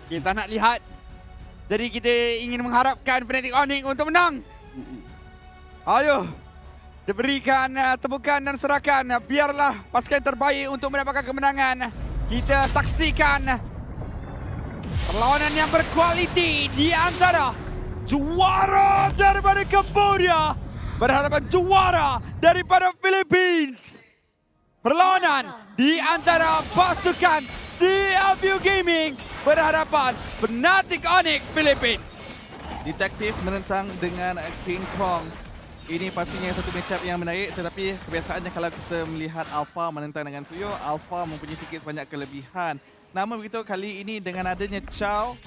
Kita nak lihat. Jadi kita ingin mengharapkan Fnatic Onyx untuk menang. Ayo. Diberikan tepukan dan serakan. Biarlah pasukan terbaik untuk mendapatkan kemenangan. Kita saksikan perlawanan yang berkualiti di antara juara daripada Cambodia berhadapan juara daripada Philippines. Perlawanan di antara pasukan CFU Gaming berhadapan Fnatic Onyx Philippines. Detektif menentang dengan King Kong. Ini pastinya satu matchup yang menarik, tetapi kebiasaannya kalau kita melihat Alpha menentang dengan Suyo, Alpha mempunyai sikit sebanyak kelebihan. Namun begitu kali ini dengan adanya Chow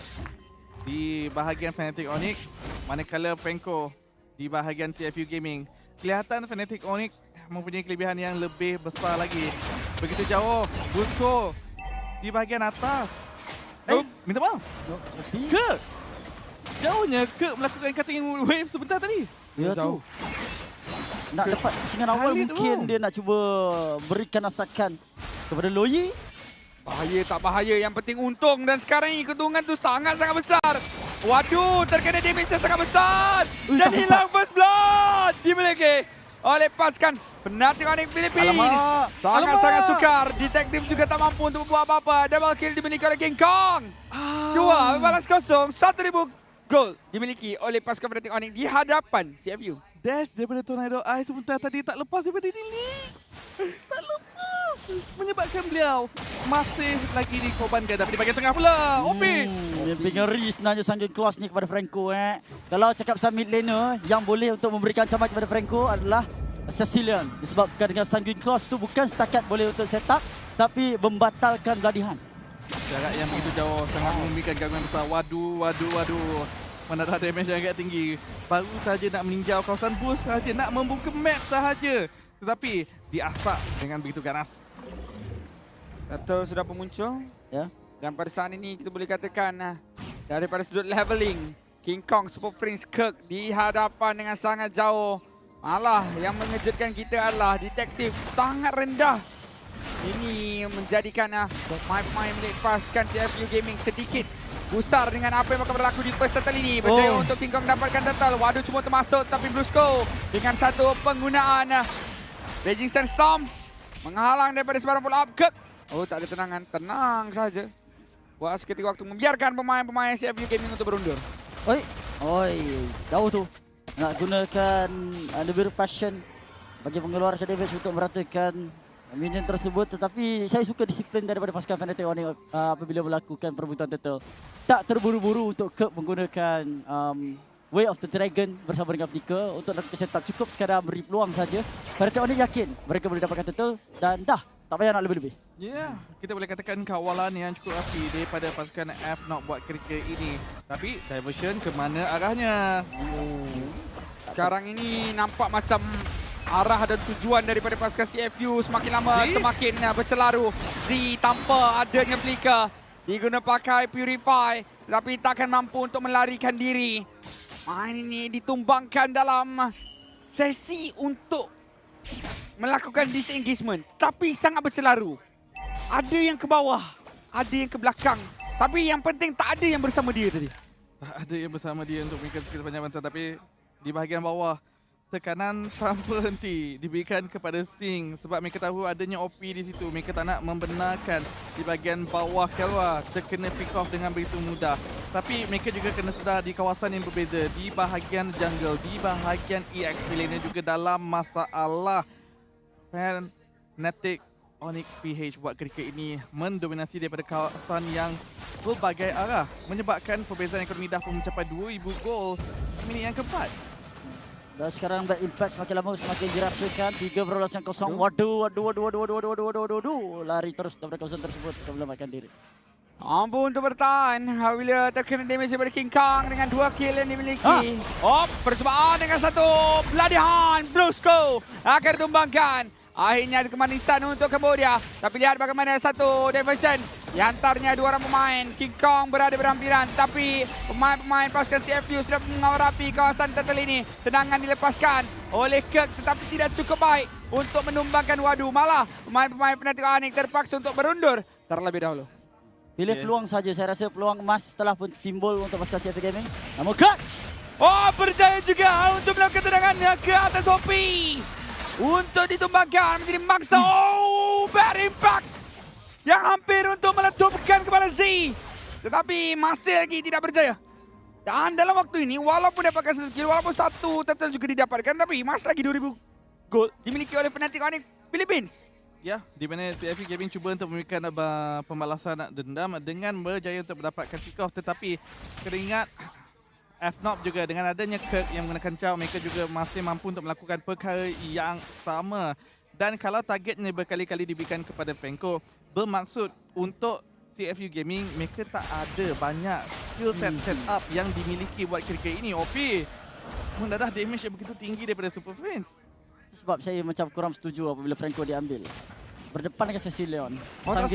di bahagian Fnatic Onyx, manakala Franco di bahagian CFU Gaming, kelihatan Fnatic Onyx mempunyai kelebihan yang lebih besar lagi. Begitu jauh, Busco di bahagian atas. Minta maaf. Kirk! Jauhnya Kirk melakukan cutting wave sebentar tadi. Ya tu. Nak dapat singan awal Khalid mungkin tu. dia nak cuba berikan asakan kepada Loyi. Bahaya tak bahaya, yang penting untung. Dan sekarang ini keuntungan tu sangat-sangat besar. Waduh, terkena damage yang sangat besar. Dan hilang first blood dimiliki oleh pasukan Fnatic Onyx Philippines. Alamak. Sangat-sangat sukar. Detektif juga tak mampu untuk membuat apa-apa. Double kill dimiliki oleh King Kong. Dua balas kosong, 1,000 gol dimiliki oleh pasukan Fnatic Onyx di hadapan CFU. Dash daripada Tornado Eye sebentar tadi tak lepas daripada Dili. Tak lepas. Menyebabkan beliau masih lagi dikorbankan dari bahagian tengah pula. OP. Lebih ngeri sebenarnya Sanjung Claws ni kepada Franco. Kalau cakap pasal mid laner, yang boleh untuk memberikan ancaman kepada Franco adalah Cecilion. Disebabkan dengan Sanjung Claws tu bukan setakat boleh untuk set up, tapi membatalkan Bloody Hunt. Jarak yang begitu jauh sangat memberikan gangguan besar. Waduh. Mendadak damage yang agak tinggi. Baru saja nak meninjau kawasan bush sahaja, nak membuka map sahaja. Tetapi diasak dengan begitu ganas. Turtle sudah pun muncul. Ya. Dan pada saat ini kita boleh katakan daripada sudut leveling, King Kong, Super Prince, Kirk di hadapan dengan sangat jauh. Malah yang mengejutkan kita adalah detektif sangat rendah. Ini menjadikan pemain-pemain milik pasukan CFU Gaming sedikit gusar dengan apa yang akan berlaku di first turtle ini. Berjaya untuk King Kong dapatkan turtle. Waduh, cuma termasuk tapi Brusco dengan satu penggunaan Raging Sandstorm menghalang daripada sebarang follow up. Kirk. Oh, tak ada tenangan. Tenang saja. Buat seketika waktu membiarkan pemain-pemain CFU Gaming untuk berundur. Oi, jauh tu. Nak gunakan lebih passion bagi mengeluarkan damage untuk meratakan minion tersebut, tetapi saya suka disiplin daripada pasukan Fnatic Onyx apabila melakukan perebutan turtle. Tak terburu-buru untuk Kirk menggunakan Way of the Dragon bersama dengan Flicker untuk lakukan setup. Cukup sekadar beri peluang saja. Fnatic Onyx yakin mereka boleh dapatkan turtle dan dah, tak payah nak lebih-lebih. Ya, kita boleh katakan kawalan yang cukup rapi daripada pasukan F nak buat ketika ini. Tapi diversion ke mana arahnya? Sekarang ini nampak macam arah dan tujuan daripada pasukan CFU semakin lama semakin bercelaru. Z tanpa adanya Flicker diguna pakai Purify, tapi takkan mampu untuk melarikan diri. Main ini ditumbangkan dalam sesi untuk melakukan disengagement, tapi sangat bercelaru. Ada yang ke bawah, ada yang ke belakang, tapi yang penting tak ada yang bersama dia tadi. Tak ada yang bersama dia untuk memberikan sikit banyak bantuan, tapi di bahagian bawah tekanan tanpa henti diberikan kepada Sting sebab mereka tahu adanya OP di situ. Mereka tak nak membenarkan di bahagian bawah Kelwa terkena pick off dengan begitu mudah. Tapi mereka juga kena sedar di kawasan yang berbeza, di bahagian jungle, di bahagian EXP lainnya juga dalam masalah. Fnatic Onyx PH buat ketika ini mendominasi daripada kawasan yang berbagai arah, menyebabkan perbezaan ekonomi dah pun mencapai 2,000 gol minit yang keempat. Dan sekarang Black Impact semakin lama semakin dirasakan. 3-0. Waduh. Lari terus daripada kawasan tersebut untuk menyelamatkan diri. Mampu untuk bertahan bila terkena damage daripada King Kong dengan 2 kill yang dimiliki. Percubaan dengan satu Bloody Hunt. Brusco akan ditumbangkan. Akhirnya ada kemanisan untuk Cambodia. Tapi lihat bagaimana satu diversion. Di antaranya 2 orang pemain. King Kong berada berhampiran. Tapi pemain-pemain pasukan CFU sudah mengawal rapi kawasan turtle ini. Tendangan dilepaskan oleh Kirk tetapi tidak cukup baik untuk menumbangkan. Waduh, malah pemain-pemain Fnatic Onyx terpaksa untuk berundur terlebih dahulu. Pilih Okay. peluang saja. Saya rasa peluang emas telah pun timbul untuk pasukan CFU Gaming. Namun cut! Oh, berjaya juga untuk melakukan tendangannya ke atas OP. Untuk ditumbangkan menjadi mangsa. Oh, bad impact. Yang hampir untuk meletupkan kepala Z. Tetapi masih lagi tidak berjaya. Dan dalam waktu ini, walaupun dapatkan satu kill, walaupun satu turtle juga didapatkan, tapi masih lagi 2000 gol dimiliki oleh Fnatic Onyx Philippines. Ya, di mana CFU Gaming cuba untuk memberikan pembalasan dendam dengan berjaya untuk mendapatkan kick off, tetapi teringat FNOP juga dengan adanya Kirk yang menggunakan caw, mereka juga masih mampu untuk melakukan perkara yang sama. Dan kalau targetnya berkali-kali diberikan kepada Franco, bermaksud untuk CFU Gaming mereka tak ada banyak skill setup yang dimiliki buat ketika ini. OP mendadah damage yang begitu tinggi daripada Super Friends. Sebab saya macam kurang setuju apabila Franco diambil. Berdepan dengan Cecilion. Oh, tak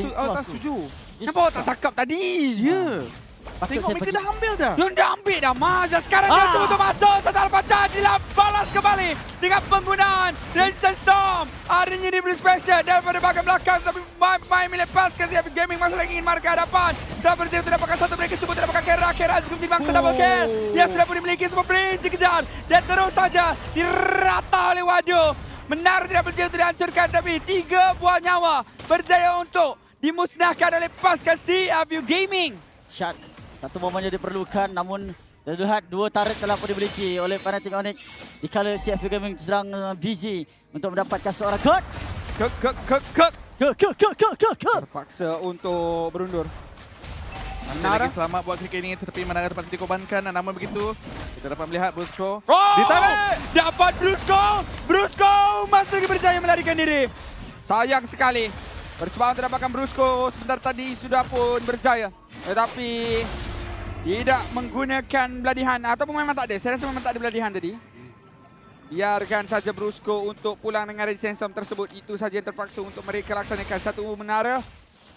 setuju. Yes. Kenapa awak tak cakap tadi? Ya. Tengok mereka dah ambil dah. Dia dah ambil dah, Mas. Dan sekarang dia cuba untuk masuk. Total Bacan dibalas kembali dengan penggunaan Resistance Storm. Adanya di Blue Special daripada bahagian belakang. Tapi pemain milik Pascal CFU Gaming masih lagi ingin markah hadapan. Dan berjaya untuk dapatkan satu, mereka cuba untuk dapatkan Kera. Kera juga menjadi bangsa double kill. Yang sudah pun dimiliki semua Prince dikejar. Dan terus saja dirata oleh Wado. Menaruh tidak berjaya untuk dihancurkan. Tapi 3 buah nyawa berjaya untuk dimusnahkan oleh Pascal CFU Gaming. Shot. Satu momennya diperlukan, namun terlihat 2 turret telah pun dimiliki oleh Fnatic Onyx. Dikala CFU Gaming sedang busy untuk mendapatkan seorang cut. Terpaksa untuk berundur. Masih lagi selamat buat ketika ini, tetapi Menara terpaksa dikorbankan. Namun begitu, kita dapat melihat Brusco ditarik. Dapat Brusco masih lagi berjaya melarikan diri. Sayang sekali. Percobaan untuk dapatkan Brusco sebentar tadi sudah pun berjaya. Tetapi tidak menggunakan beladihan ataupun memang tak ada. Saya rasa memang tak ada beladihan tadi. Biarkan saja Brusco untuk pulang dengan resistance storm tersebut. Itu saja yang terpaksa untuk mereka laksanakan. Satu menara.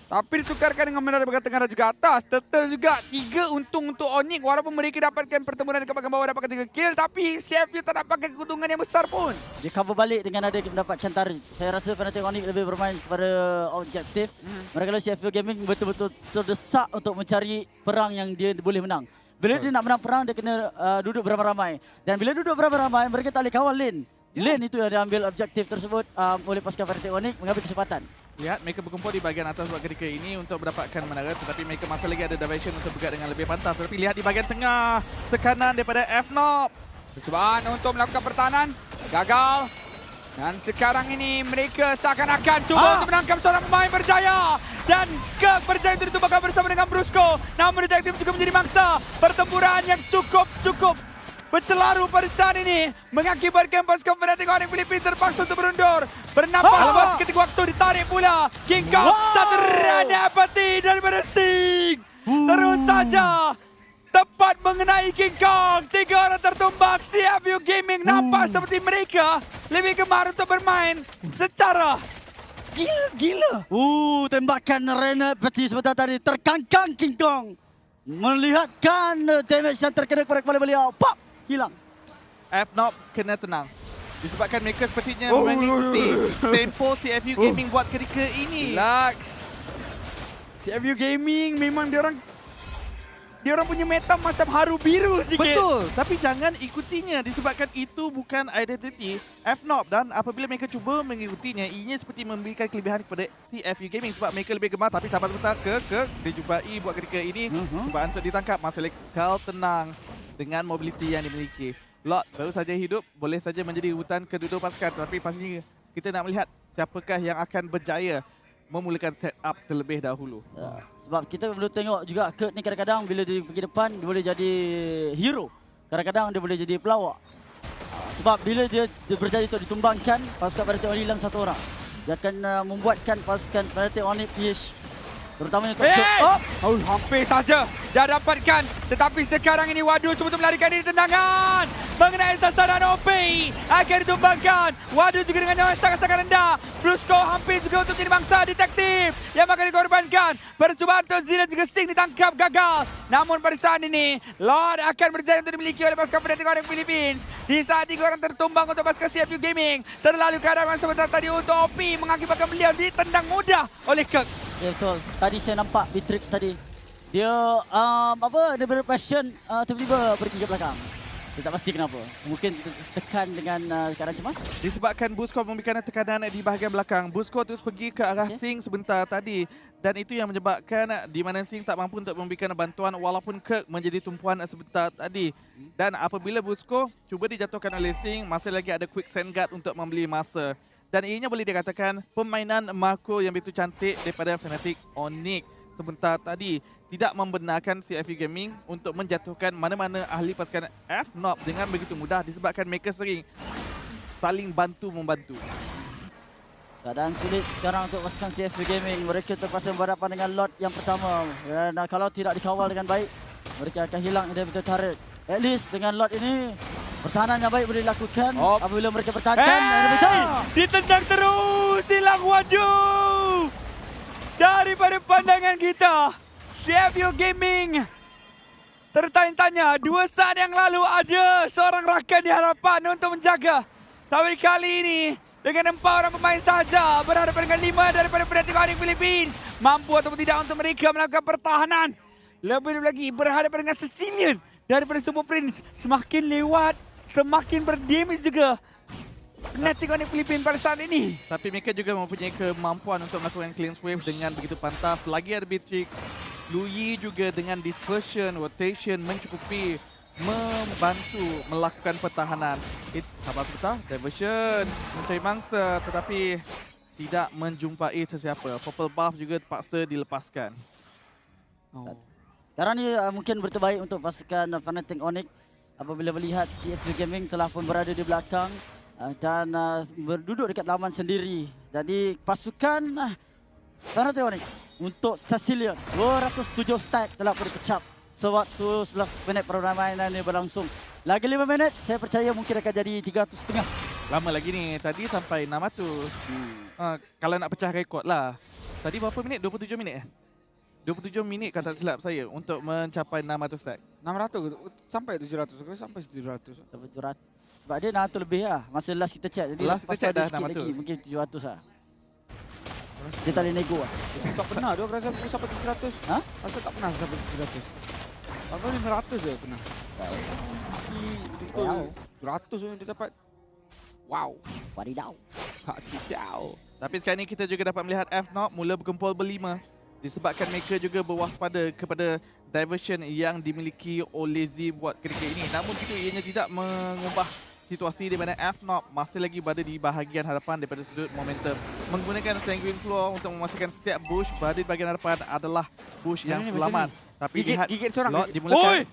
Tapi ditukarkan dengan menara bagian tengah dan juga atas. Turtle juga 3 untung untuk Onyx. Walaupun mereka dapatkan pertempuran dekat bagian bawah, dapatkan 3 kill. Tapi CFU tak dapatkan keuntungan yang besar pun. Dia cover balik dengan ada mendapatkan turret. Saya rasa Fnatic Onyx lebih bermain kepada objektif. Mereka CFU Gaming betul-betul terdesak untuk mencari perang yang dia boleh menang. Bila dia nak menang perang, dia kena duduk beramai-ramai. Dan bila duduk beramai-ramai, mereka tak boleh kawal lane. Lane itu yang diambil objektif tersebut oleh pasukan Fnatic Onyx mengambil kesempatan. Lihat mereka berkumpul di bahagian atas buat ketika ini untuk mendapatkan menara, tetapi mereka masih lagi ada diversion untuk bergerak dengan lebih pantas. Tetapi lihat di bahagian tengah, tekanan daripada FNOP. Percobaan untuk melakukan pertahanan gagal. Dan sekarang ini mereka seakan-akan cuba untuk menangkap seorang pemain berjaya. Dan Kirk berjaya untuk ditumbangkan bersama dengan Brusco. Namun detektif juga menjadi mangsa. Pertempuran yang cukup bercelaru pada saat ini mengakibatkan pasukan Fnatic Onyx Philippines terpaksa untuk berundur. Bernafas lepas ketika waktu ditarik pula. King Kong satu run dapati daripada Sing. Terus saja tepat mengenai King Kong. 3 orang tertumbang. CFU Gaming nampak seperti mereka lebih gemar untuk bermain secara gila. Tembakan Renat peti sebentar tadi terkangkang King Kong. Melihatkan damage yang terkena kepada kepala beliau. Pop! Hilang. FNOP kena tenang. Disebabkan mereka sepertinya mengikuti tempo CFU Gaming buat ketika ini. Relax. CFU Gaming memang dia orang punya meta macam haru biru sikit. Betul, tapi jangan ikutinya disebabkan itu bukan identiti FNOP, dan apabila mereka cuba mengikutinya, ianya seperti memberikan kelebihan kepada CFU Gaming sebab mereka lebih gemar. Tapi sahabat sebentar ke dijumpai buat ketika ini. Cubaan untuk ditangkap, masih lekal tenang dengan mobility yang dimiliki. Lot baru saja hidup, boleh saja menjadi hutan kedua pasukan, tapi pastinya kita nak melihat siapakah yang akan berjaya memulakan setup terlebih dahulu. Sebab kita perlu tengok juga Kirk ni kadang-kadang bila dia pergi depan, dia boleh jadi hero. Kadang-kadang dia boleh jadi pelawak. Sebab bila dia berjaya untuk ditumbangkan, pasukan Fnatic Onyx hilang 1 orang. Dia akan membuatkan pasukan Fnatic Onyx finish. Terutamanya untuk hampir saja dah dapatkan. Tetapi sekarang ini Wadu cuba untuk melarikan diri, tendangan mengenai sasaran OP akan ditumbangkan. Wadu juga dengan nyawa yang sangat-sangat rendah. Brusco hampir juga untuk menjadi bangsa detektif yang akan dikorbankan. Percubaan untuk Zina juga Sing ditangkap gagal. Namun pada saat ini Lord akan berjaya untuk dimiliki oleh pasukan Fnatic Onyx Philippines. Di saat 3 orang tertumbang untuk pasukan CFU Gaming. Terlalu keadaan sebentar tadi untuk OP mengakibatkan beliau ditendang mudah oleh Kirk. Ya betul. Tadi saya nampak Beatrix tadi. Dia dia berpassion tiba-tiba pergi ke belakang. Saya tak pasti kenapa. Mungkin tekan dengan keadaan cemas. Disebabkan Busco memberikan tekanan di bahagian belakang. Busco terus pergi ke arah Sing sebentar tadi. Dan itu yang menyebabkan di mana Sing tak mampu untuk memberikan bantuan walaupun Kirk menjadi tumpuan sebentar tadi. Dan apabila Busco cuba dijatuhkan oleh Sing, masih lagi ada Quick Sand Guard untuk membeli masa. Dan ianya boleh dikatakan permainan Marco yang begitu cantik daripada Fnatic Onyx sebentar tadi tidak membenarkan CFU Gaming untuk menjatuhkan mana-mana ahli pasukan FNOP dengan begitu mudah disebabkan mereka sering saling bantu-membantu. Keadaan sulit sekarang untuk pasukan CFU Gaming. Mereka terpaksa berhadapan dengan lot yang pertama. Dan kalau tidak dikawal dengan baik, mereka akan hilang inhibitor turret. At least dengan lot ini, pertahanan yang baik boleh dilakukan apabila mereka bertahankan. Ditendang terus, hilang waduh. Daripada pandangan kita, CFU Gaming tertanya-tanya 2 saat yang lalu ada seorang rakan di hadapan untuk menjaga. Tapi kali ini dengan 4 orang pemain saja berhadapan dengan 5 daripada Fnatic Onyx Philippines. Mampu ataupun tidak untuk mereka melakukan pertahanan. Lebih lagi berhadapan dengan Sicilian daripada Super Prince. Semakin lewat, semakin berdamage juga Fnatic Onyx Philippines pada saat ini. Tapi mereka juga mempunyai kemampuan untuk melakukan cleanse wave dengan begitu pantas. Lagi ada Beatrix, Lui juga dengan dispersion, rotation mencukupi membantu melakukan pertahanan. Sabar sebentar, diversion mencari mangsa tetapi tidak menjumpai sesiapa. Purple buff juga terpaksa dilepaskan. Sekarang ni mungkin berterbaik untuk pasukan Fnatic Onyx apabila melihat CFU Gaming telah pun berada di belakang dan berduduk dekat laman sendiri. Jadi pasukan Fnatic Onyx untuk Sicilian 207 stack telah pun dikecap sewaktu 11 minit permainan ini berlangsung. Lagi 5 minit saya percaya mungkin akan jadi 300.5. Lama lagi ni, tadi sampai 600. Kalau nak pecah rekod lah. Tadi berapa minit? 27 minit 27 minit kalau tak silap saya untuk mencapai 600 stack. 600 sampai 700 ke sampai 700. 700. Sebab dia 600 lebih lah. Masa last kita check. Jadi Last kita check dah 600. lagi, mungkin 700 lah. Dia tak boleh nego lah. Tak pernah dia berasa sampai 700. Ha? Rasa tak pernah sampai 700. Atau 500 je pernah. Wow. 100 yang dia dapat. Wow. Wadidaw. Hak cicau. Tapi sekarang ni kita juga dapat melihat FNOP mula berkumpul berlima. Disebabkan mereka juga berwaspada kepada diversion yang dimiliki oleh Z buat ketika ini. Namun begitu ianya tidak mengubah situasi di mana FNOP masih lagi berada di bahagian hadapan daripada sudut momentum. Menggunakan Sanguine Floor untuk memastikan setiap bush berada di bahagian hadapan adalah bush yang selamat. Tapi Gigit seorang. lot dimulakan.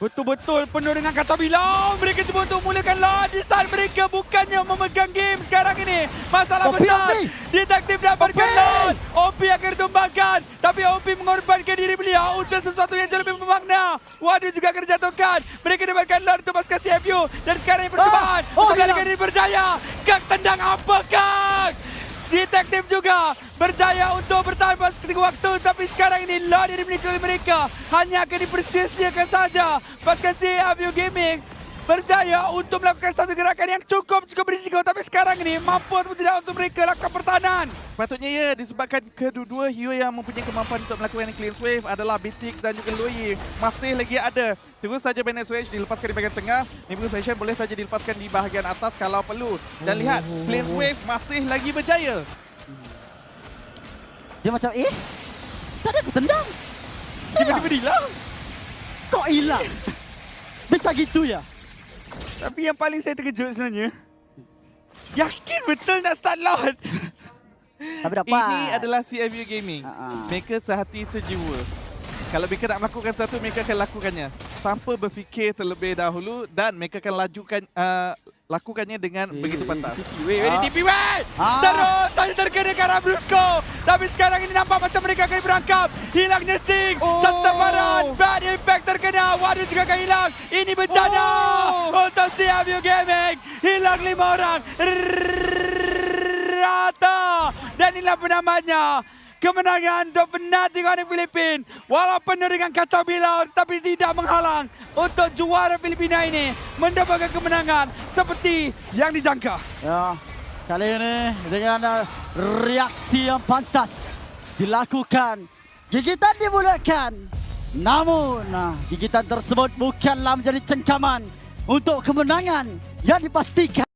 Betul-betul penuh dengan kata bilang. Mereka cuba untuk mulakan lot di saat mereka bukannya memegang game sekarang ini. Masalah besar. Detektif dapatkan lot. OP akan ditumbangkan. Tapi OP mengorbankan diri beliau untuk sesuatu yang jauh lebih bermakna. Waduh juga akan dijatuhkan. Mereka dapatkan lot untuk pasukan CFU. Dan sekarang ini percobaan untuk melarikan diri berjaya. Kak tendang apa Kak? Detektif juga berjaya untuk bertahan pada ketika waktu. Tapi sekarang ini lot yang dimiliki oleh mereka hanya akan dipersia-siakan saja. Pasukan CFU Gaming berjaya untuk melakukan satu gerakan yang cukup berisiko. Tapi sekarang ini mampu atau tidak untuk mereka lakukan pertahanan. Patutnya ya, disebabkan kedua-dua hero yang mempunyai kemampuan untuk melakukan cleanse wave adalah Beatrix dan juga Lui. Masih lagi ada. Terus saja Bennett Switch dilepaskan di bahagian tengah. Nimble Session boleh saja dilepaskan di bahagian atas kalau perlu. Dan lihat, cleanse wave masih lagi berjaya. Dia macam tak ada aku tendang. Tiba-tiba hilang. Kok hilang? Bisa gitu ya? Tapi yang paling saya terkejut sebenarnya, yakin betul nak start lot. Tapi dapat. Ini adalah CFU Gaming. Mereka sehati sejiwa. Kalau mereka nak melakukan satu, mereka akan lakukannya. Tanpa berfikir terlebih dahulu dan mereka akan lakukannya dengan begitu pantas. Weh, TP weh! Terus saja terkena ke arah Brusco. Tapi sekarang ini nampak macam mereka akan berangkap. Hilangnya Sing. Seteparan. Bad impact terkena. Waduh juga akan hilang. Ini bencana untuk CFU Gaming. Hilang 5 orang. Rata. Dan inilah penamanya. Kemenangan untuk Fnatic Onyx Philippines. Walaupun dengan kacau bilau tapi tidak menghalang untuk juara Filipina ini mendapatkan kemenangan seperti yang dijangka. Ya, kali ini dengan reaksi yang pantas dilakukan. Gigitan dimulakan. Namun, gigitan tersebut bukanlah menjadi cengkaman untuk kemenangan yang dipastikan.